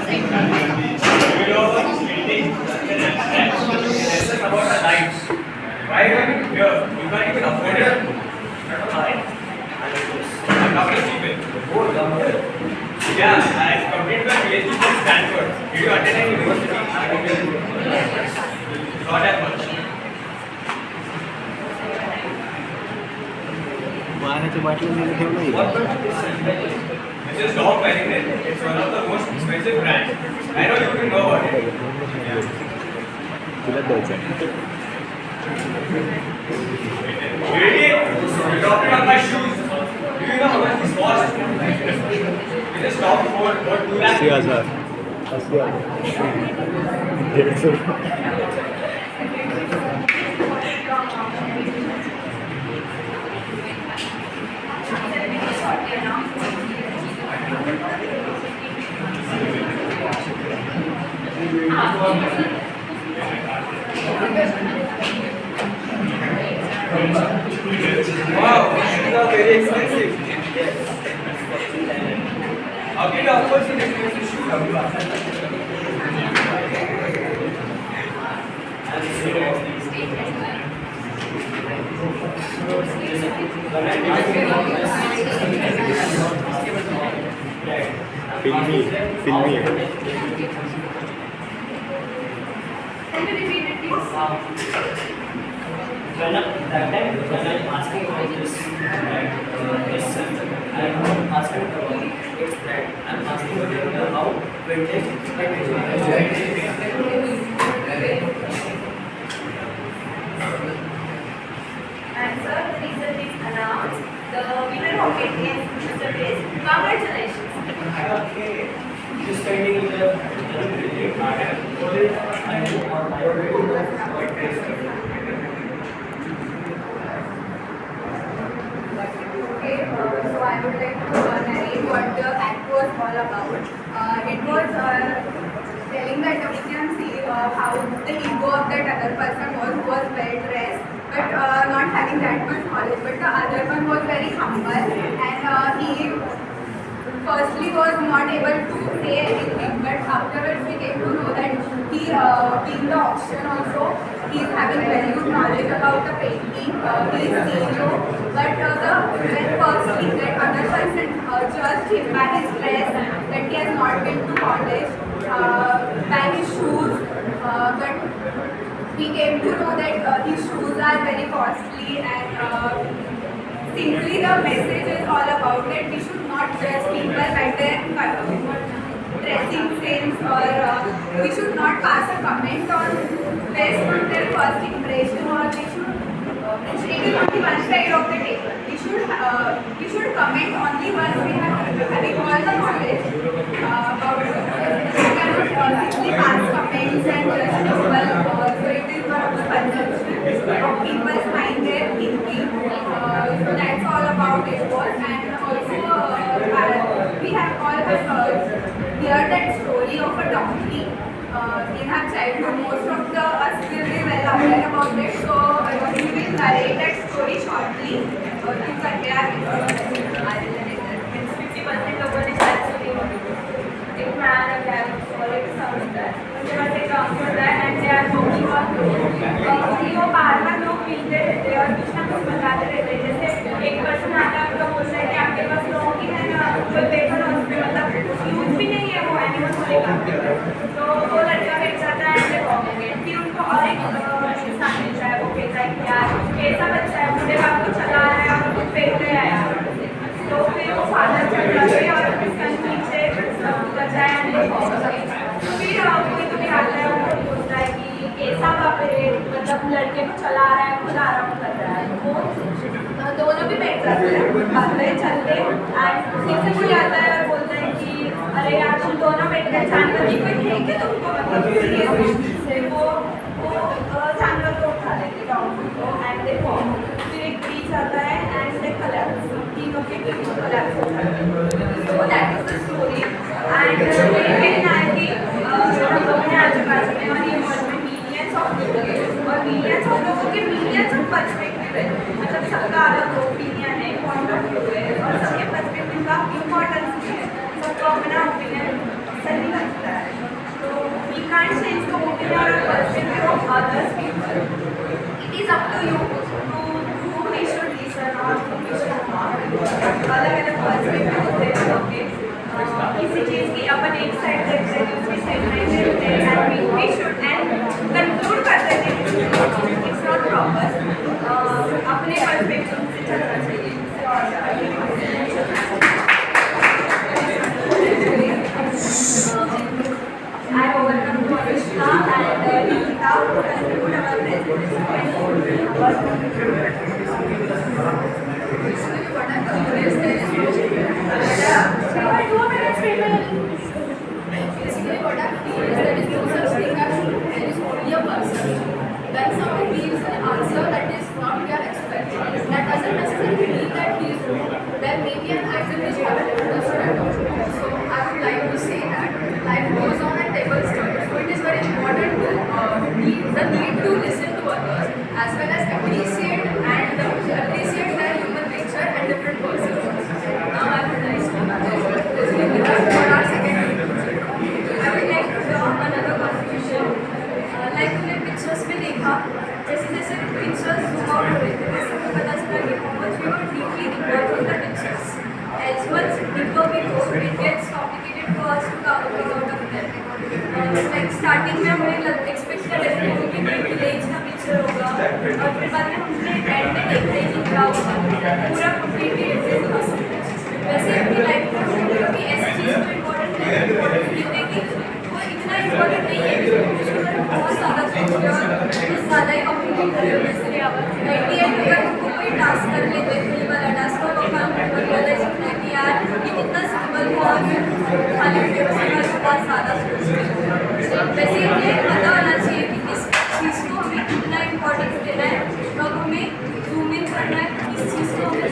This is about the lives. Why are you here? You can't even afford it. I'm not going to keep it. Yeah, I completed my PhD from Stanford. Did you attend any university? Not that much. पाण्याच्या बाटलीमध्ये ठेवलं This is dog marinade. It's one of the most expensive brands. I know you didn't know about it. तुला द्यायचं Really? You're talking about my shoes. Do you know how much this cost? We just talked for 2 lakhs. 80,000 80,000 Wow, these are very expensive. How can you afford such expensive shoes? फिल्मी Can you repeat it, please? That time when I'm asking about this question, I'm not asking about its brand. I'm asking about how vintage And sir, the result is announced. The winner of it is Mr. Grace. Congratulations. Okay. Just finding the I Okay, so I would like to narrate what the act was all about. It was telling that we can see how the ego of that other person was well dressed, but not having that much knowledge. But the other one was very humble, and he firstly was not able to say anything, but afterwards we came to know that he, being the auction also, he is having very good knowledge about the painting, he is CEO, but when firstly that other person judged him by his dress, that he has not been to college, by his shoes, but we came to know that his shoes are very costly, and simply the message is all about that we should not judge people by their dressing sense, or we should not pass a comment on based on their first impression, or we should it is only one side of the table. We should comment only once we have having all the knowledge about it. We cannot simply pass comments and judge people. So it is one of the conception of people's mind, their thinking. So that's all about it was, and also we have all heard that story of a donkey in our childhood. Most of us will be well aware about it. So we will narrate that story shortly to convey our It's 50% लोगोंने शायद सुनी होगी. एक man a guy और एक समझदार. उनके पास एक काम होता है and they are talking about वो बार-बार लोग मिलते रहते हैं और कुछ ना कुछ बताते रहते हैं. जैसे एक पर्सन आता है उनको बोलता है कि आपके पास लौंगी है ना, तो देखो ना उसमें मतलब यूज भी नहीं है, वो एनिमल वाले काम करता है. तो वो लड़का बेच जाता है ऐसे कॉमेंट. फिर उनको और एक इंसान मिलता है, वो कहता है कि यार कैसा बच्चा है, मुझे बाप को चला रहा है और कुछ फेंक रहे हैं यार. तो फिर वो फादर चल जाते हैं और उसका नीचे बचाया फिर कोई तो भी आता है और बोलता है कि कैसा बाप है, मतलब लड़के को चला रहा है, खुद आराम कर रहा है. वो दोनों भी बैठ जाते हैं, बातें चलते एंड फिर से कोई आता है और बोलता है कि अरे यार तुम दोनों बैठ कर जानवर नहीं कोई है कि तुमको मतलब से वो जानवर को उठा लेते को एंड दे फॉर्म. फिर एक ब्रीच आता है एंड दे कलेक्ट तीनों के कलेक्ट होता है. So that is the story. And in 90, हम लोगों ने आजू बाजू में और ये वर्ल्ड में मिलियंस ऑफ लोगों के और मिलियंस ऑफ लोगों के मिलियंस ऑफ पर्सपेक्टिव है. मतलब सबका अलग ओपिनियन है, पॉइंट ऑफ व्यू है और सबके पर्सपेक्टिव का इम्पोर्टेंस है. सबको अपना ओपिनियन सही लगता है. perspective of others people. It is up to you to who we should listen or who we should not. अलग-अलग perspective होते हैं सबके. किसी चीज़ की अपन एक साइड देखते हैं, दूसरी साइड नहीं देखते हैं, and we should and conclude करते हैं. It's not proper. अपने perspective से चलना चाहिए. I overcome to Anushka and Nikita who conclude our presentation. Basically, what I feel is that is no such thing as truth. There is only a person. When someone gives an answer that is not we are expecting, that doesn't necessarily mean that he is wrong. There may be an item which we haven't understood at all. So I would like to say that life goes on and tables turn. So it is very important to need to listen to others as well as appreciate their human nature and different perceptions. Now I would like to for our second I would like to draw another conclusion. Like हमने pictures में देखा, जैसे जैसे pictures zoom out हो रहे थे, वैसे हमें पता चला कि how much we were deeply involved in the pictures. As much deeper we go, it gets complicated for us to come out of them. Like starting में हमने expect कर रहे थे कि कोई village का picture होगा, और फिर बाद में हमने end में देखा ही कि क्या होगा, पूरा completely different था सब कुछ. वैसे अपनी लाइफ में हम लोग की ऐसी चीज़ को इम्पोर्टेंट है कि वो इतना इम्पोर्टेंट नहीं है कि बहुत ज़्यादा सोचते और ज़्यादा ही कम्प्लीट कर रहे हैं. एट दी एंड अगर हमको कोई टास्क कर लेते हैं, कोई वाला टास्क और वो काम रियलाइज होता है कि यार ये कितना सिंपल हुआ और खाली बहुत ज़्यादा सोचते हैं. वैसे हमें पता होना चाहिए कि किस चीज़ को हमें कितना इम्पोर्टेंस देना है, कब हमें जूम इन करना है, किस चीज़ को हमें